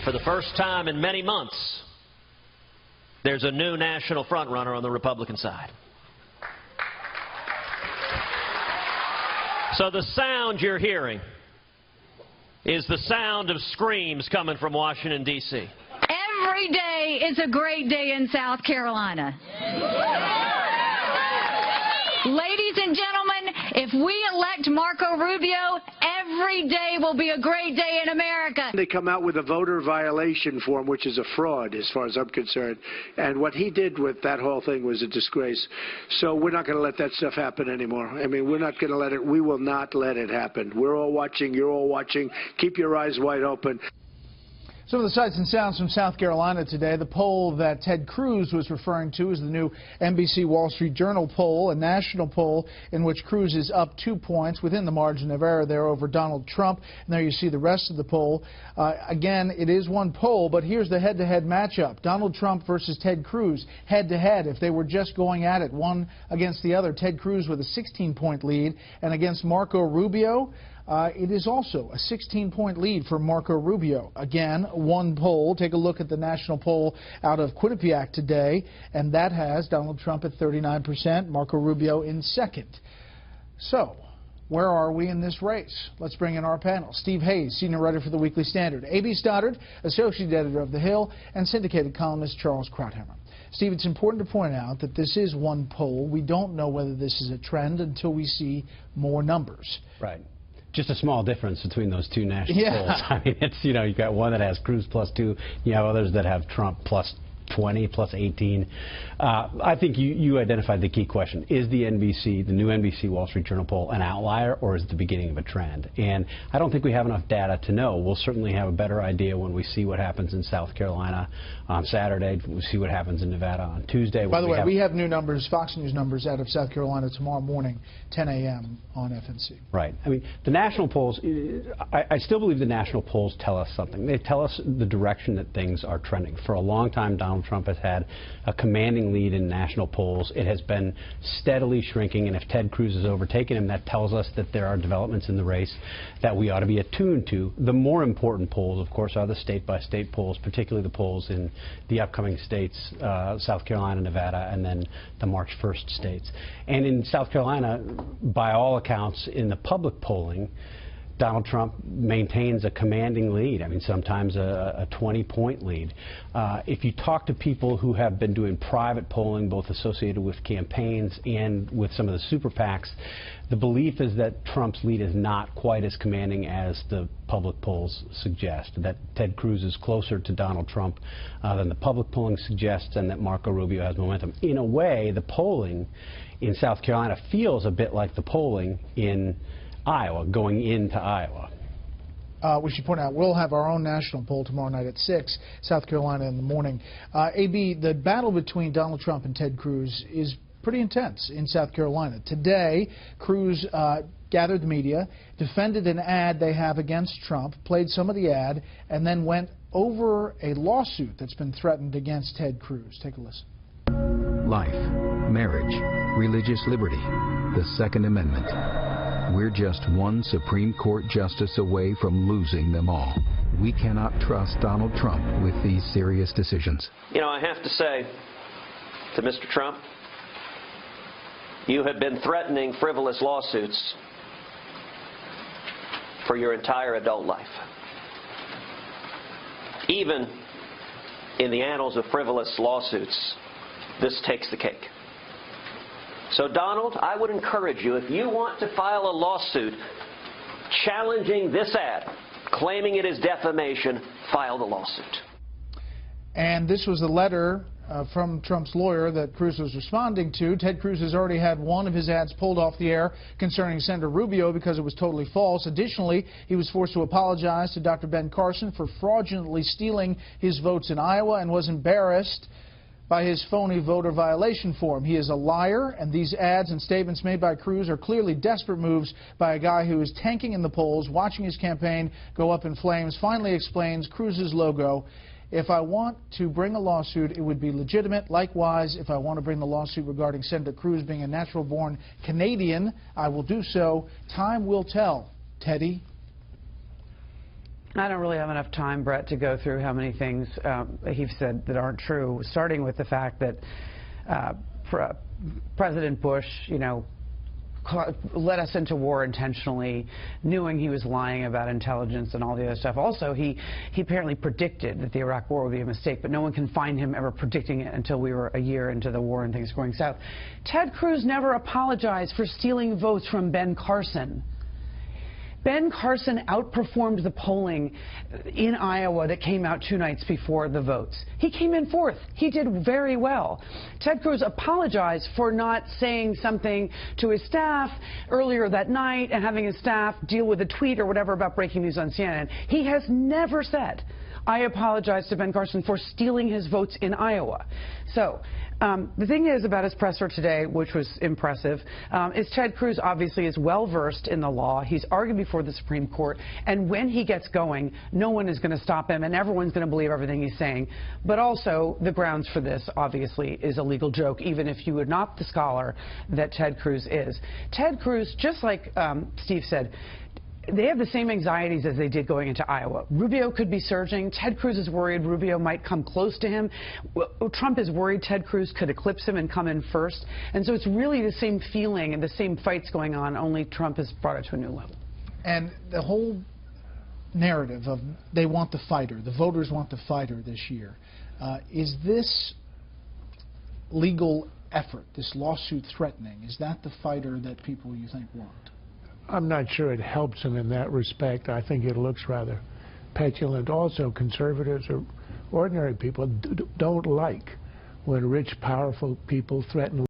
For the first time in many months, there's a new national frontrunner on the Republican side. So the sound you're hearing is the sound of screams coming from Washington, D.C. Every day is a great day in South Carolina. Ladies and gentlemen, if we elect Marco Rubio, every day will be a great day in America. They come out with a voter violation form, which is a fraud as far as I'm concerned. And what he did with that whole thing was a disgrace. So we're not going to let that stuff happen anymore. I mean, we're not going to let it. We will not let it happen. We're all watching. You're all watching. Keep your eyes wide open. Some of the sights and sounds from South Carolina today. The poll that Ted Cruz was referring to is the new NBC Wall Street Journal poll, a national poll in which Cruz is up 2 points within the margin of error there over Donald Trump. And there you see the rest of the poll. Again, it is one poll, but here's the head-to-head matchup. Donald Trump versus Ted Cruz, head-to-head. If they were just going at it, one against the other, Ted Cruz with a 16-point lead, and against Marco Rubio, it is also a 16-point lead for Marco Rubio. Again, one poll. Take a look at the national poll out of Quinnipiac today, and that has Donald Trump at 39%, Marco Rubio in second. So, where are we in this race? Let's bring in our panel. Steve Hayes, senior writer for the Weekly Standard. A.B. Stoddard, associate editor of The Hill, and syndicated columnist Charles Krauthammer. Steve, it's important to point out that this is one poll. We don't know whether this is a trend until we see more numbers. Right. Just a small difference between those two national polls. I mean, it's, you know, you've got one that has Cruz +2, you have others that have Trump +20, +18. I think you identified the key question. Is the new NBC Wall Street Journal poll an outlier, or is it the beginning of a trend? And I don't think we have enough data to know. We'll certainly have a better idea when we see what happens in South Carolina on Saturday. We'll see what happens in Nevada on Tuesday. By the way, we have new numbers, Fox News numbers out of South Carolina tomorrow morning, 10 a.m. on FNC. Right. I mean, the national polls, I still believe the national polls tell us something. They tell us the direction that things are trending. For a long time, Donald Trump has had a commanding lead in national polls. It has been steadily shrinking, and if Ted Cruz has overtaken him, that tells us that there are developments in the race that we ought to be attuned to. The more important polls, of course, are the state-by-state polls, particularly the polls in the upcoming states, South Carolina, Nevada, and then the March 1st states. And in South Carolina, by all accounts, in the public polling, Donald Trump maintains a commanding lead. I mean, sometimes a 20-point lead. If you talk to people who have been doing private polling, both associated with campaigns and with some of the super PACs, the belief is that Trump's lead is not quite as commanding as the public polls suggest, that Ted Cruz is closer to Donald Trump than the public polling suggests, and that Marco Rubio has momentum. In a way, the polling in South Carolina feels a bit like the polling in Iowa, going into Iowa. We should point out we'll have our own national poll tomorrow night at 6, South Carolina in the morning. A.B., the battle between Donald Trump and Ted Cruz is pretty intense in South Carolina. Today, Cruz gathered the media, defended an ad they have against Trump, played some of the ad, and then went over a lawsuit that's been threatened against Ted Cruz. Take a listen. Life, marriage, religious liberty, the Second Amendment. We're just one Supreme Court justice away from losing them all. We cannot trust Donald Trump with these serious decisions. You know, I have to say to Mr. Trump, you have been threatening frivolous lawsuits for your entire adult life. Even in the annals of frivolous lawsuits, this takes the cake. So, Donald, I would encourage you, if you want to file a lawsuit challenging this ad, claiming it is defamation, file the lawsuit. And this was the letter from Trump's lawyer that Cruz was responding to. Ted Cruz has already had one of his ads pulled off the air concerning Senator Rubio because it was totally false. Additionally, he was forced to apologize to Dr. Ben Carson for fraudulently stealing his votes in Iowa and was embarrassed by his phony voter violation form. He is a liar, and these ads and statements made by Cruz are clearly desperate moves by a guy who is tanking in the polls, watching his campaign go up in flames. Finally explains Cruz's logo. If I want to bring a lawsuit, it would be legitimate. Likewise, if I want to bring the lawsuit regarding Senator Cruz being a natural-born Canadian, I will do so. Time will tell, Teddy. I don't really have enough time, Brett, to go through how many things he's said that aren't true, starting with the fact that President Bush, led us into war intentionally, knowing he was lying about intelligence and all the other stuff. Also, he apparently predicted that the Iraq war would be a mistake, but no one can find him ever predicting it until we were a year into the war and things going south. Ted Cruz never apologized for stealing votes from Ben Carson. Ben Carson outperformed the polling in Iowa that came out 2 nights before the votes. He came in 4th. He did very well. Ted Cruz apologized for not saying something to his staff earlier that night and having his staff deal with a tweet or whatever about breaking news on CNN. He has never said, I apologize to Ben Carson for stealing his votes in Iowa. So the thing is about his presser today, which was impressive, is Ted Cruz obviously is well-versed in the law. He's argued before the Supreme Court, and when he gets going, no one is going to stop him, and everyone's going to believe everything he's saying. But also, the grounds for this, obviously, is a legal joke, even if you are not the scholar that Ted Cruz is. Ted Cruz, just like Steve said, they have the same anxieties as they did going into Iowa. Rubio could be surging. Ted Cruz is worried Rubio might come close to him. Trump is worried Ted Cruz could eclipse him and come in first. And so it's really the same feeling and the same fights going on, only Trump has brought it to a new level. And the whole narrative of they want the fighter, the voters want the fighter this year. Is this legal effort, this lawsuit threatening, is that the fighter that people you think want? I'm not sure it helps him in that respect. I think it looks rather petulant. Also, conservatives or ordinary people don't like when rich, powerful people threaten